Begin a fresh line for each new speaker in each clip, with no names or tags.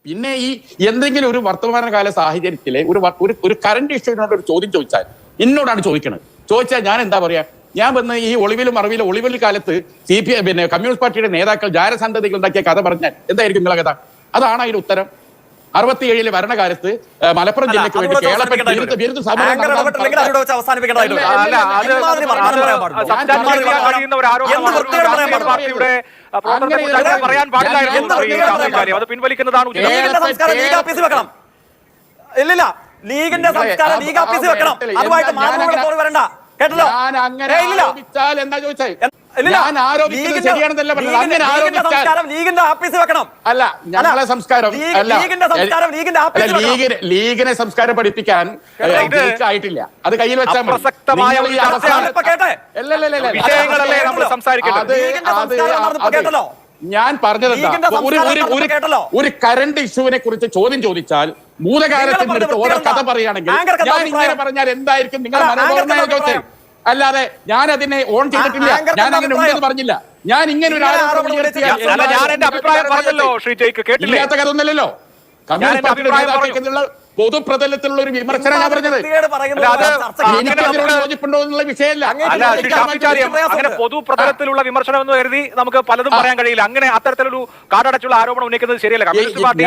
പിന്നെ ഈ എന്തെങ്കിലും ഒരു വർത്തമാനകാല സാഹചര്യത്തിലെ ഒരു കറന്റ് ഇഷ്യൂവിനോട് ഒരു ചോദ്യം ചോദിച്ചാൽ എന്നോടാണ് ചോദിക്കുന്നത്. ചോദിച്ചാൽ ഞാൻ എന്താ പറയാ, ഞാൻ വന്ന് ഈ ഒളിവിലും മറവിലും ഒളിവിൽ കാലത്ത് പിന്നെ കമ്മ്യൂണിസ്റ്റ് പാർട്ടിയുടെ നേതാക്കൾ ജാരസന്തതികൾ ഉണ്ടാക്കിയ കഥ പറഞ്ഞാൽ എന്തായിരിക്കും നിങ്ങളെ കഥ? അതാണ് അതിന്റെ ഉത്തരം. 67 ഭരണകാലത്ത് മലപ്പുറം ജില്ലയ്ക്ക് വേണ്ടി
ഇല്ലില്ല, ലീഗിന്റെ സംസ്കാരം ലീഗ് ഓഫീസിൽ വെക്കണം. അതുമായിട്ട് മാധ്യമങ്ങൾ വരണ്ട കേട്ടല്ലോ.
എന്താ ചോദിച്ചത്?
ലീഗിന്റെ ആഫീസിൽ വെക്കണം.
അല്ല, ഞങ്ങളെ സംസ്കാരം ലീഗിനെ സംസ്കാരം പഠിപ്പിക്കാൻ ആയിട്ടില്ല. അത് കയ്യിൽ വെച്ചാൽ ഞാൻ പറഞ്ഞത് ഒരു കറണ്ട് ഇഷ്യൂവിനെ കുറിച്ച് ചോദ്യം ചോദിച്ചാൽ ഭൂതകാലത്തിനടുത്ത് ഓരോ കഥ പറയുകയാണെങ്കിൽ ഞാൻ ഇങ്ങനെ പറഞ്ഞാൽ എന്തായിരിക്കും നിങ്ങളുടെ മനോഭാവന ചോദിച്ചത്? അല്ലാതെ ഞാൻ അതിനെ ഓൺ ചെയ്തിട്ടില്ല, ഞാൻ അങ്ങനെ ഉണ്ടെന്ന് പറഞ്ഞില്ല. ഞാൻ ഇങ്ങനെ ഒരു ഇല്ലാത്ത കഥ ഒന്നല്ലല്ലോ. കമ്മ്യൂണിസ്റ്റ് പാർട്ടിയുടെ നേതാക്കൾക്കെന്നുള്ള പൊതുപ്രതലത്തിലുള്ള ഒരു വിമർശനം ഞാൻ പറഞ്ഞത്. എനിക്കതിനോട് യോജിപ്പുണ്ടോ എന്നുള്ള വിഷയമല്ല.
അങ്ങനെ പൊതുപ്രതലത്തിലുള്ള വിമർശനം എന്ന് കരുതി നമുക്ക് പലതും പറയാൻ കഴിയില്ല. അങ്ങനെ അത്തരത്തിലൊരു കാടടച്ചുള്ള ആരോപണം ഉന്നയിക്കുന്നത് ശരിയല്ല. കമ്മ്യൂണിസ്റ്റ് പാർട്ടി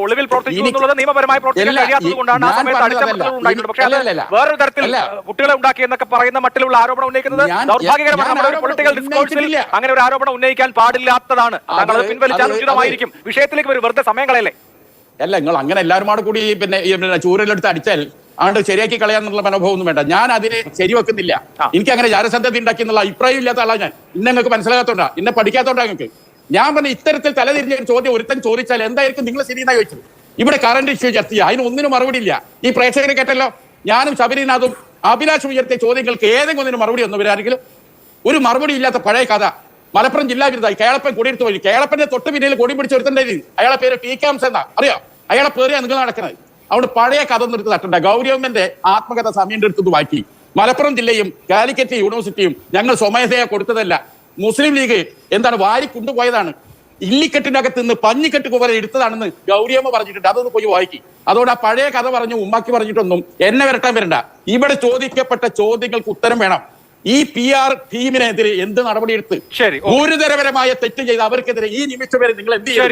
ഒളിവിൽ പ്രവർത്തിച്ചു എന്നുള്ളത് നിയമപരമായി പ്രവർത്തിക്കാൻ കഴിയാത്തത് കൊണ്ടാണ് ആ സമയത്ത് അടിച്ചമർത്തലുകൾ ഉണ്ടായിട്ടുണ്ട്. പക്ഷേ അത് വേറൊരു തരത്തിൽ കുട്ടികളെ ഉണ്ടാക്കി എന്നൊക്കെ പറയുന്ന മട്ടിലുള്ള ആരോപണം ഉന്നയിക്കുന്നത് ദൗർഭാഗ്യകരമാണ്. നമ്മുടെ ഒരു പൊളിറ്റിക്കൽ ഡിസ്കോഴ്സിൽ അങ്ങനെ ഒരു ആരോപണം ഉന്നയിക്കാൻ പാടില്ലാത്തതാണ്. താങ്കൾ അത് പിൻവലിച്ചാൽ ഉചിതമായിരിക്കും. വിഷയത്തിലേക്ക് ഒരു വെറുതെ സമയം കളയല്ലേ?
അല്ല, നിങ്ങൾ അങ്ങനെ എല്ലാവരും കൂടി പിന്നെ ചൂരലെടുത്ത് അടിച്ചാൽ ആണ്ട് ശരിയാക്കി കളയാന്നുള്ള മനോഭാവം ഒന്നും വേണ്ട. ഞാൻ അതിനെ ശരിവെക്കുന്നില്ല. എനിക്ക് അങ്ങനെ ജാരസന്ധതി ഉണ്ടാക്കി എന്നുള്ള അഭിപ്രായം ഇല്ലാത്ത ആളാണ് ഞാൻ. നിങ്ങൾക്ക് മനസ്സിലാകാത്തോണ്ടാ, ഇന്നെ പഠിക്കാത്തോണ്ടാ നിങ്ങൾക്ക്. ഞാൻ പറഞ്ഞ ഇത്തരത്തിൽ തലതിരിഞ്ഞ ഒരു ചോദ്യം ഒരുത്തൻ ചോദിച്ചാൽ എന്തായിരിക്കും നിങ്ങൾ ശരിയെന്നായി ചോദിച്ചത്? ഇവിടെ കറന്റ് ഇഷ്യൂ ചർച്ച ചെയ്യുക, അതിന് ഒന്നിനും മറുപടി ഇല്ല. ഈ പ്രേക്ഷകരെ കേട്ടല്ലോ, ഞാനും ശബരിനാഥും അഭിലാഷും ഉയർത്തിയ ചോദ്യങ്ങൾക്ക് ഏതെങ്കിലും ഒന്നിനും മറുപടി ഒന്നും വരാമെങ്കിലും ഒരു മറുപടി ഇല്ലാത്ത പഴയ കഥ. മലപ്പുറം ജില്ലാ വിരുദ്ധായി കേളപ്പൻ കൊടിയെടുത്ത് പോയി. കേളപ്പന്റെ തൊട്ട് പിന്നിൽ കൊടി പിടിച്ച് ഒരുത്തണ്ടായിരുന്നു. അയാളെ പേര് ടി കാംസ് എന്നാ, അറിയോ? അയാളെ പേരെയാണ് നിങ്ങൾ നടക്കുന്നത്. അവിടെ പഴയ കഥ നിർത്തി തട്ടണ്ട. ഗൗരവന്റെ ആത്മകഥ സമയം എടുത്തത് വായിക്കി. മലപ്പുറം ജില്ലയും കാലിക്കറ്റ് യൂണിവേഴ്സിറ്റിയും ഞങ്ങൾ സ്വമേധയാ കൊടുത്തതല്ല. മുസ്ലിം ലീഗ് എന്താണ് വാരി കൊണ്ടുപോയതാണ്. ഇല്ലിക്കെട്ടിനകത്ത് നിന്ന് പഞ്ഞിക്കെട്ട് കുവര എടുത്തതാണെന്ന് ഗൗരിയമ്മ പറഞ്ഞിട്ടുണ്ട്. അതൊന്ന് പോയി വായിക്കി. അതോടെ ആ പഴയ കഥ പറഞ്ഞു ഉമ്മാക്കി പറഞ്ഞിട്ടൊന്നും എന്നെ വരട്ടാൻ വരണ്ട. ഇവിടെ ചോദിക്കപ്പെട്ട ചോദ്യങ്ങൾക്ക് ഉത്തരം വേണം. ഈ PR ടീമിനെതിരെ എന്ത് നടപടിയെടുത്ത് ഗുരുതരപരമായ തെറ്റ് ചെയ്ത് അവർക്കെതിരെ ഈ നിമിഷം വരെ നിങ്ങൾ എന്ത് ചെയ്യും?